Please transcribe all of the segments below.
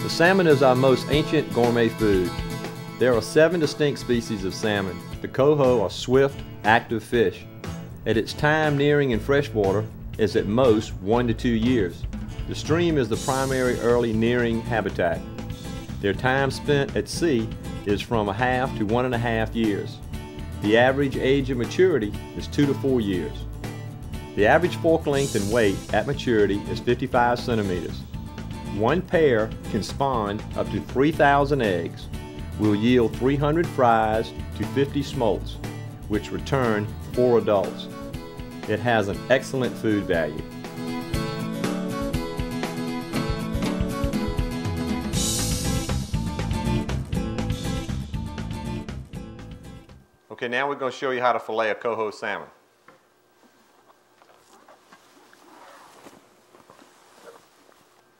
The salmon is our most ancient gourmet food. There are 7 distinct species of salmon. The coho are swift, active fish. At its time nearing in freshwater is at most 1 to 2 years. The stream is the primary early nearing habitat. Their time spent at sea is from 1/2 to 1.5 years. The average age of maturity is 2 to 4 years. The average fork length and weight at maturity is 55 centimeters. One pair can spawn up to 3,000 eggs, will yield 300 fries to 50 smolts, which return 4 adults. It has an excellent food value. Okay, now we're going to show you how to fillet a coho salmon.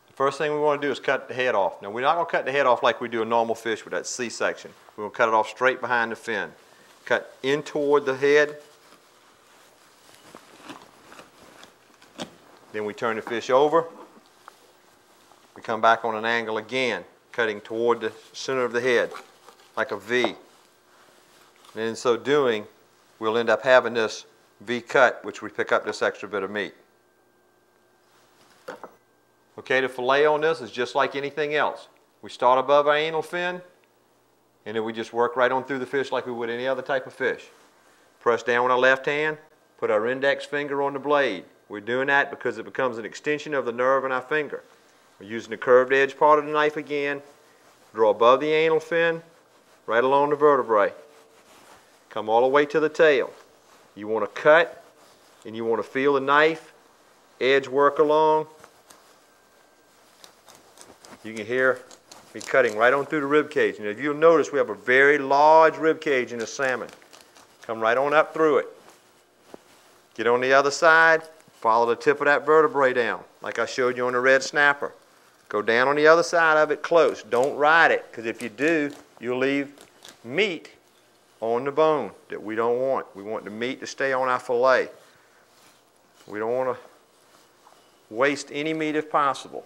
The first thing we want to do is cut the head off. Now we're not going to cut the head off like we do a normal fish with that C-section. We're going to cut it off straight behind the fin. Cut in toward the head. Then we turn the fish over. We come back on an angle again, cutting toward the center of the head, like a V. And in so doing, we'll end up having this V cut, which we pick up this extra bit of meat. Okay, the fillet on this is just like anything else. We start above our anal fin, and then we just work right on through the fish like we would any other type of fish. Press down with our left hand, put our index finger on the blade. We're doing that because it becomes an extension of the nerve in our finger. We're using the curved edge part of the knife again. Draw above the anal fin, right along the vertebrae. Come all the way to the tail. You want to cut, and you want to feel the knife edge work along. You can hear me cutting right on through the rib cage. And if you'll notice, we have a very large rib cage in the salmon. Come right on up through it. Get on the other side, follow the tip of that vertebrae down, like I showed you on the red snapper. Go down on the other side of it close. Don't ride it, because if you do, you'll leave meat on the bone that we don't want. We want the meat to stay on our fillet. We don't want to waste any meat if possible.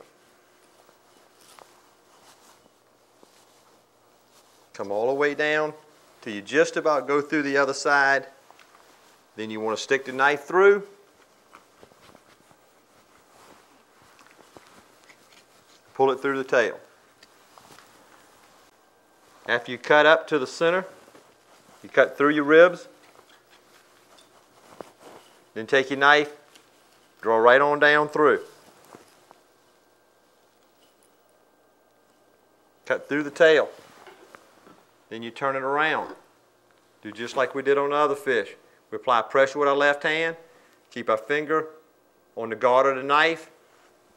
Come all the way down till you just about go through the other side. Then you want to stick the knife through. Pull it through the tail. After you cut up to the center, you cut through your ribs. Then take your knife, draw right on down through. Cut through the tail. Then you turn it around. Do just like we did on the other fish. We apply pressure with our left hand, keep our finger on the guard of the knife.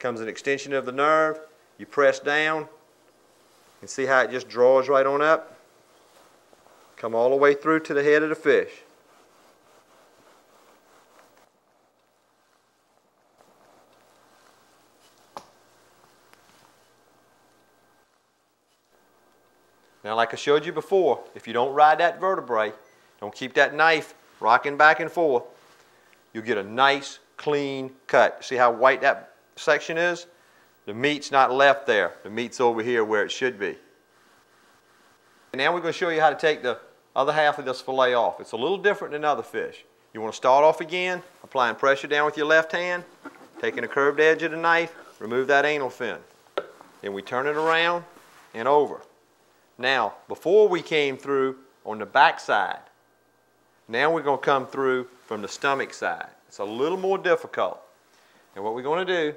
Comes an extension of the nerve. You press down and see how it just draws right on up. Come all the way through to the head of the fish. Now, like I showed you before, if you don't ride that vertebrae, don't keep that knife rocking back and forth, you'll get a nice, clean cut. See how white that section is? The meat's not left there. The meat's over here where it should be. And now we're going to show you how to take the other half of this fillet off. It's a little different than other fish. You want to start off again, applying pressure down with your left hand, taking the curved edge of the knife, remove that anal fin. Then we turn it around and over. Now, before we came through on the back side, now we're going to come through from the stomach side. It's a little more difficult. And what we're going to do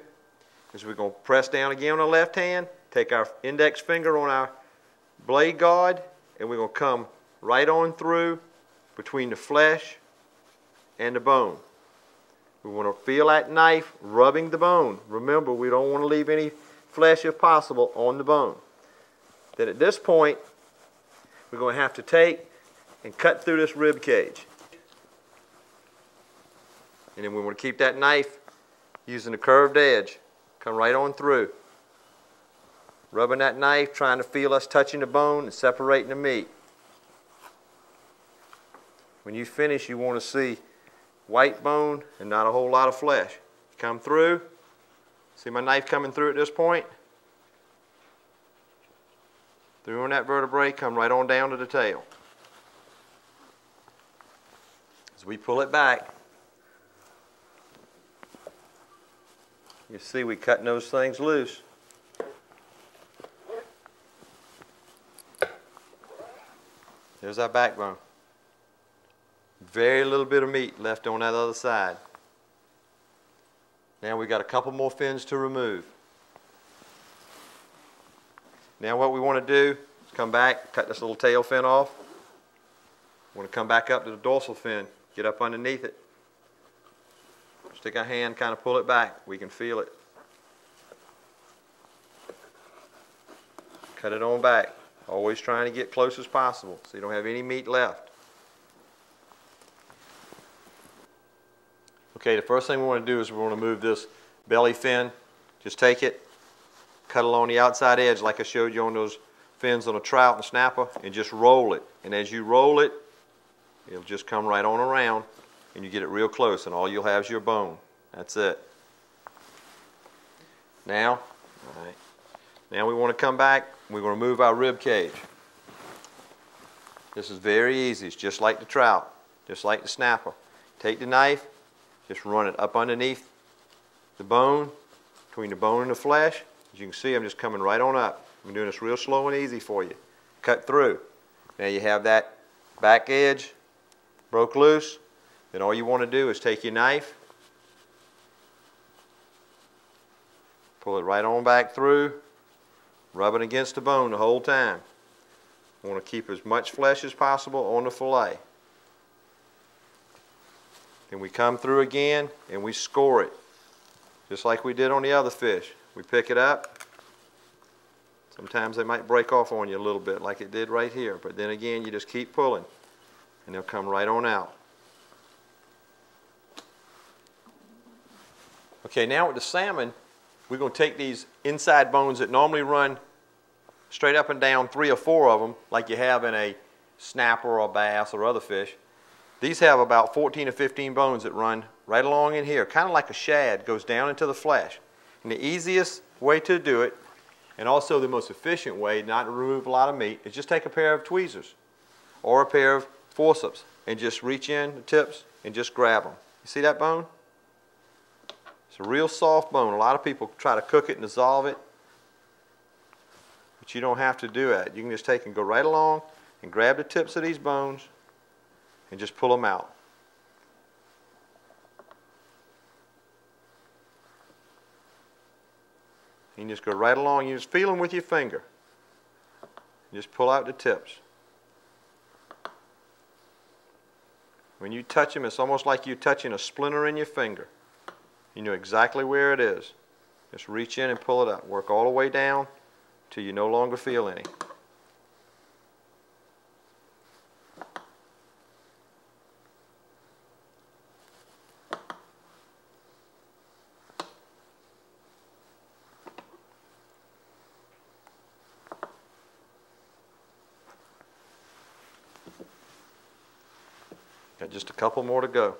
is we're going to press down again on the left hand, take our index finger on our blade guard, and we're going to come right on through between the flesh and the bone. We want to feel that knife rubbing the bone. Remember, we don't want to leave any flesh, if possible, on the bone. Then at this point, we're going to have to take and cut through this rib cage. And then we want to keep that knife using the curved edge. Come right on through. Rubbing that knife, trying to feel us touching the bone and separating the meat. When you finish, you want to see white bone and not a whole lot of flesh. Come through. See my knife coming through at this point? through on that vertebrae, come right on down to the tail. As we pull it back, you see we cutting those things loose. There's our backbone. Very little bit of meat left on that other side. Now we've got a couple more fins to remove. Now what we want to do is come back, cut this little tail fin off. We want to come back up to the dorsal fin, get up underneath it. Stick our hand, kind of pull it back. We can feel it. Cut it on back. Always trying to get close as possible so you don't have any meat left. Okay, the first thing we want to do is we want to move this belly fin. Just take it, cut along the outside edge like I showed you on those fins on a trout and snapper, and just roll it. And as you roll it, it'll just come right on around and you get it real close, and all you'll have is your bone. That's it. Now, all right. Now we want to come back. We're going to move our rib cage. This is very easy. It's just like the trout, just like the snapper. Take the knife, just run it up underneath the bone, between the bone and the flesh. As you can see, I'm just coming right on up. I'm doing this real slow and easy for you. Cut through. Now you have that back edge broke loose. Then all you want to do is take your knife, pull it right on back through, rub it against the bone the whole time. I want to keep as much flesh as possible on the fillet. Then we come through again and we score it, just like we did on the other fish. We pick it up. Sometimes they might break off on you a little bit like it did right here, but then again you just keep pulling and they'll come right on out. Okay, now with the salmon, we're going to take these inside bones that normally run straight up and down, 3 or 4 of them, like you have in a snapper or bass or other fish. These have about 14 or 15 bones that run right along in here, kind of like a shad, goes down into the flesh. And the easiest way to do it, and also the most efficient way not to remove a lot of meat, is just take a pair of tweezers or a pair of forceps and just reach in the tips and just grab them. You see that bone? It's a real soft bone. A lot of people try to cook it and dissolve it, but you don't have to do that. You can just take and go right along and grab the tips of these bones and just pull them out. You can just go right along. You just feel them with your finger. You just pull out the tips. When you touch them, it's almost like you're touching a splinter in your finger. You know exactly where it is. Just reach in and pull it up. Work all the way down till you no longer feel any. Got just a couple more to go.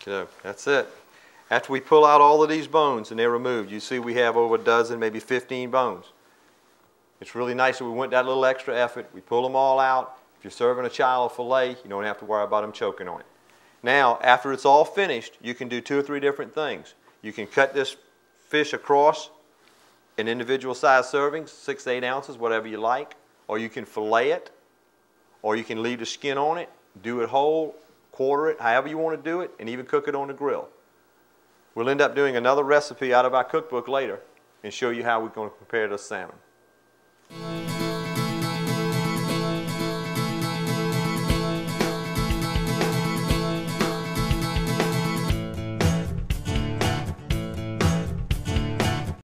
Okay, that's it. After we pull out all of these bones and they're removed, you see we have over a dozen, maybe 15 bones. It's really nice that we went that little extra effort. We pull them all out. If you're serving a child a fillet, you don't have to worry about them choking on it. Now, after it's all finished, you can do 2 or 3 different things. You can cut this fish across in individual size servings, 6 to 8 ounces, whatever you like. Or you can fillet it, or you can leave the skin on it, do it whole, quarter it, however you want to do it, and even cook it on the grill. We'll end up doing another recipe out of our cookbook later and show you how we're going to prepare the salmon.